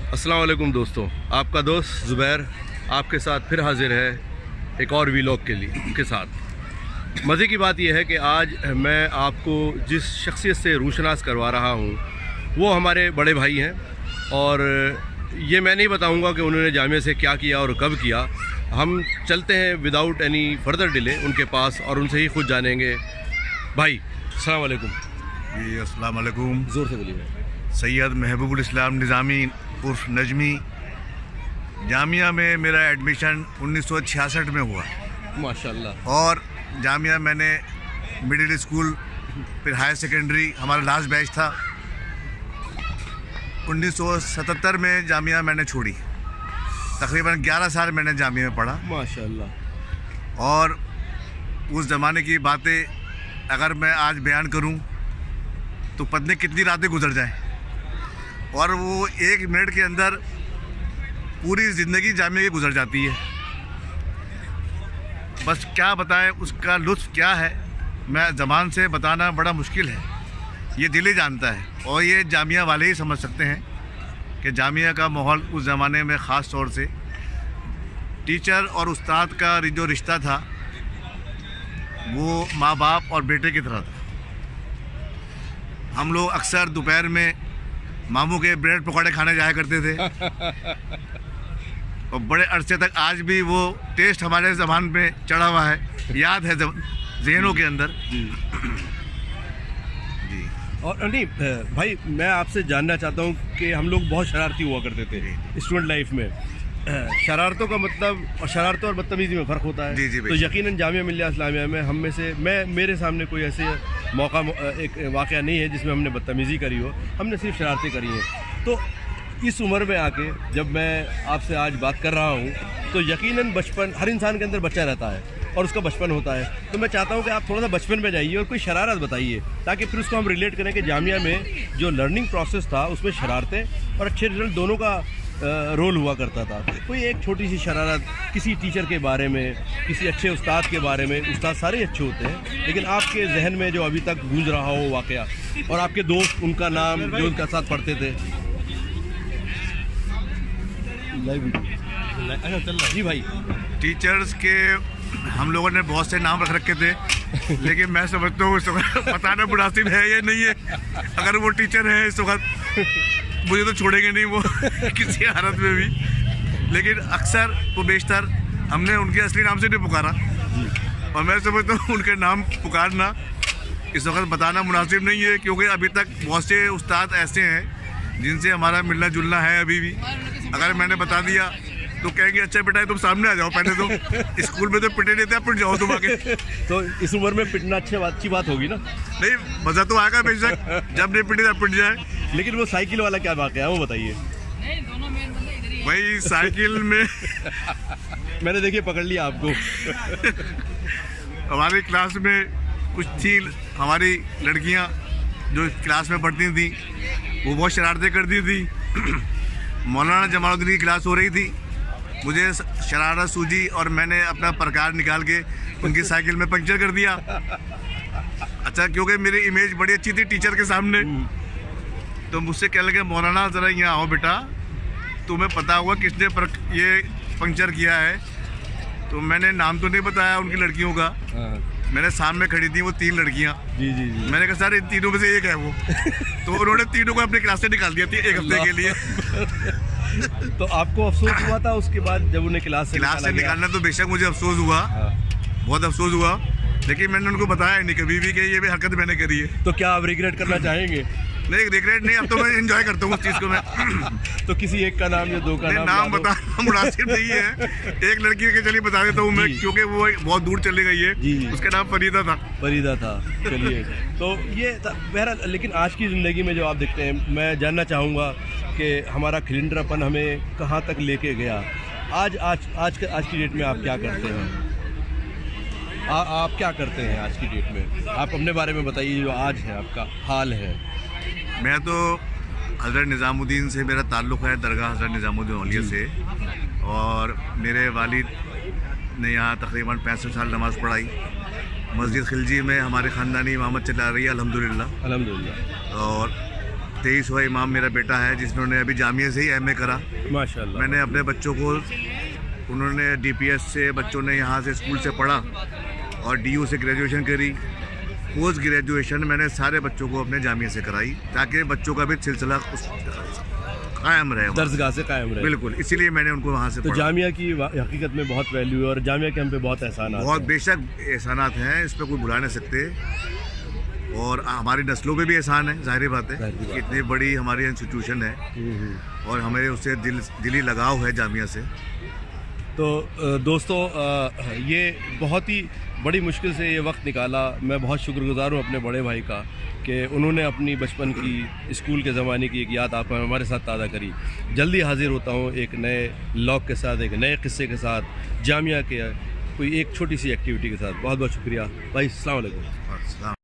अस्सलाम वालेकुम दोस्तों, आपका दोस्त ज़ुबैर आपके साथ फिर हाजिर है एक और वीलॉग के साथ। मज़े की बात यह है कि आज मैं आपको जिस शख्सियत से रूशनास करवा रहा हूँ वो हमारे बड़े भाई हैं, और ये मैं नहीं बताऊँगा कि उन्होंने जामिया से क्या किया और कब किया। हम चलते हैं विदाउट एनी फर्दर डिले उनके पास और उनसे ही खुद जानेंगे। भाई अस्सलाम वालेकुम। जी अस्सलाम वालेकुम। ज़ोर से बोलिए। सैयद महबूबुल इस्लाम निज़ामी उर्फ नजमी। जामिया में मेरा एडमिशन 1966 में हुआ माशाल्लाह। और जामिया मैंने मिडिल स्कूल फिर हायर सेकेंडरी हमारा लास्ट बैच था। 1977 में जामिया मैंने छोड़ी। तकरीबन 11 साल मैंने जामिया में पढ़ा माशाल्लाह। और उस ज़माने की बातें अगर मैं आज बयान करूं तो पता नहीं कितनी रातें गुजर जाएं, और वो 1 मिनट के अंदर पूरी ज़िंदगी जामिया की गुजर जाती है। बस क्या बताएं उसका लुत्फ़ क्या है, मैं ज़बान से बताना बड़ा मुश्किल है। ये दिल ही जानता है और ये जामिया वाले ही समझ सकते हैं कि जामिया का माहौल उस ज़माने में ख़ास तौर से टीचर और उस्ताद का जो रिश्ता था वो माँ बाप और बेटे की तरह था। हम लोग अक्सर दोपहर में मामू के ब्रेड पकौड़े खाने जाया करते थे और बड़े अरसे तक आज भी वो टेस्ट हमारे ज़बान पे चढ़ा हुआ है, याद है ज़हनों के अंदर। जी। और नहीं भाई, मैं आपसे जानना चाहता हूँ कि हम लोग बहुत शरारती हुआ करते थे स्टूडेंट लाइफ में। शरारतों का मतलब और शरारतों और बदतमीज़ी में फ़र्क होता है। जी जी। तो यकीनन जामिया मिल्लिया इस्लामिया में हम में से मेरे सामने कोई ऐसे मौका एक वाक़या नहीं है जिसमें हमने बदतमीज़ी करी हो। हमने सिर्फ शरारतें करी हैं। तो इस उम्र में आके जब मैं आपसे आज बात कर रहा हूँ तो यकीनन बचपन, हर इंसान के अंदर बच्चा रहता है और उसका बचपन होता है। तो मैं चाहता हूँ कि आप थोड़ा सा बचपन में जाइए और कोई शरारत बताइए ताकि फिर उसको हम रिलेट करें कि जामिया में जो लर्निंग प्रोसेस था उसमें शरारतें और अच्छे रिजल्ट दोनों का रोल हुआ करता था। कोई एक छोटी सी शरारत किसी टीचर के बारे में, किसी अच्छे उस्ताद के बारे में। उस्ताद सारे अच्छे होते हैं, लेकिन आपके जहन में जो अभी तक गूंज रहा हो वाक़या, और आपके दोस्त, उनका नाम जो उनके साथ पढ़ते थे। जी भाई। टीचर्स के हम लोगों ने बहुत से नाम रख रखे थे लेकिन मैं समझता हूँ इस वक्त बताना मुनासिब है या नहीं है। अगर वो टीचर है इस वक्त मुझे तो छोड़ेंगे नहीं वो किसी हालत में भी, लेकिन अक्सर वो बेशतर हमने उनके असली नाम से नहीं पुकारा और मैं समझता हूँ उनके नाम पुकारना इस वक्त बताना मुनासिब नहीं है, क्योंकि अभी तक बहुत से उस्ताद ऐसे हैं जिनसे हमारा मिलना जुलना है अभी भी। अगर मैंने बता दिया तो कहेंगे अच्छा बेटा तुम सामने आ जाओ, पहले तो स्कूल में तो पिटे नहीं थे, पिट जाओ तुम आके। तो इस उम्र में पिटना अच्छी बात होगी ना? नहीं, मज़ा तो आएगा बेशक, जब नहीं पिटे तब पिट जाए। लेकिन वो साइकिल वाला क्या वाक़या है वो बताइए। भाई साइकिल में मैंने देखिए पकड़ लिया आपको। हमारी क्लास में कुछ थी हमारी लड़कियां जो क्लास में पढ़ती थी, वो बहुत शरारतें करती थी। मौलाना जमालुद्दीन की क्लास हो रही थी, मुझे शरारत सूझी और मैंने अपना प्रकार निकाल के उनकी साइकिल में पंक्चर कर दिया। अच्छा, क्योंकि मेरी इमेज बड़ी अच्छी थी टीचर के सामने, तो मुझसे कहने लगे मौलाना ज़रा यहाँ आओ बेटा, तुम्हें पता होगा किसने ये पंक्चर किया है। तो मैंने नाम तो नहीं बताया उनकी लड़कियों का, मैंने सामने खड़ी थी वो 3 लड़कियाँ। जी जी जी। मैंने कहा सर इन तीनों में से एक है वो। तो उन्होंने तीनों को अपनी क्लास से निकाल दिया थी 1 हफ्ते के लिए। तो आपको अफसोस हुआ था उसके बाद जब उन्हें क्लास से निकालना? तो बेशक मुझे अफसोस हुआ, बहुत अफसोस हुआ, लेकिन मैंने उनको बताया नहीं कभी भी कि ये भी हरकत मैंने करी है। तो क्या आप रिग्रेट करना चाहेंगे? नहीं, रिग्रेट नहीं, अब तो मैं एंजॉय करता हूँ उस चीज़ को मैं। तो किसी एक का नाम या 2 का नाम बताना मुनासिब नहीं है। एक लड़की के चलिए बता देता हूँ मैं, क्योंकि वो बहुत दूर चली गई है। उसका नाम फरीदा था। चलिए, तो ये बहरहाल, लेकिन आज की ज़िंदगी में जो आप देखते हैं, मैं जानना चाहूँगा कि हमारा खिलंद्रापन हमें कहाँ तक लेके गया। आज की डेट में आप क्या करते हैं? आप क्या करते हैं आज की डेट में? आप अपने बारे में बताइए, जो आज है आपका हाल है। मैं तो हज़रत निज़ामुद्दीन से मेरा ताल्लुक़ है, दरगाह हज़रत निज़ामुद्दीन औलिया से, और मेरे वालिद ने यहाँ तकरीबन 65 साल नमाज़ पढ़ाई। मस्जिद खिलजी में हमारे ख़ानदानी इमामत चला रही है अल्हम्दुलिल्लाह। अल्हम्दुलिल्लाह। और 23वां इमाम मेरा बेटा है, जिन्होंने अभी जामिया से ही एमए करा। माशाल्लाह। मैंने अपने बच्चों को, उन्होंने डीपीएस से बच्चों ने यहाँ से स्कूल से पढ़ा और डीयू से ग्रेजुएशन करी। पोस्ट ग्रेजुएशन मैंने सारे बच्चों को अपने जामिया से कराई, ताकि बच्चों का भी सिलसिला कायम रहे, दरसगाह से कायम रहे। बिल्कुल, इसीलिए मैंने उनको वहाँ से तो जामिया की हकीकत में बहुत वैल्यू है और जामिया के हम पे बहुत एहसानात बहुत हैं। बेशक एहसानात हैं, इस पर कोई बुला नहीं सकते। और हमारी नस्लों पे भी एहसान है, जाहिर बात है कि इतनी बड़ी हमारी इंस्टीट्यूशन है और हमारे उससे दिली लगाव है जामिया से। तो दोस्तों, ये बहुत ही बड़ी मुश्किल से ये वक्त निकाला। मैं बहुत शुक्रगुजार हूँ अपने बड़े भाई का कि उन्होंने अपनी बचपन की, स्कूल के ज़माने की एक याद आप हमारे साथ ताज़ा करी। जल्दी हाजिर होता हूँ एक नए लॉग के साथ, एक नए किस्से के साथ, जामिया के कोई एक छोटी सी एक्टिविटी के साथ। बहुत बहुत शुक्रिया भाई। अस्सलाम वालेकुम।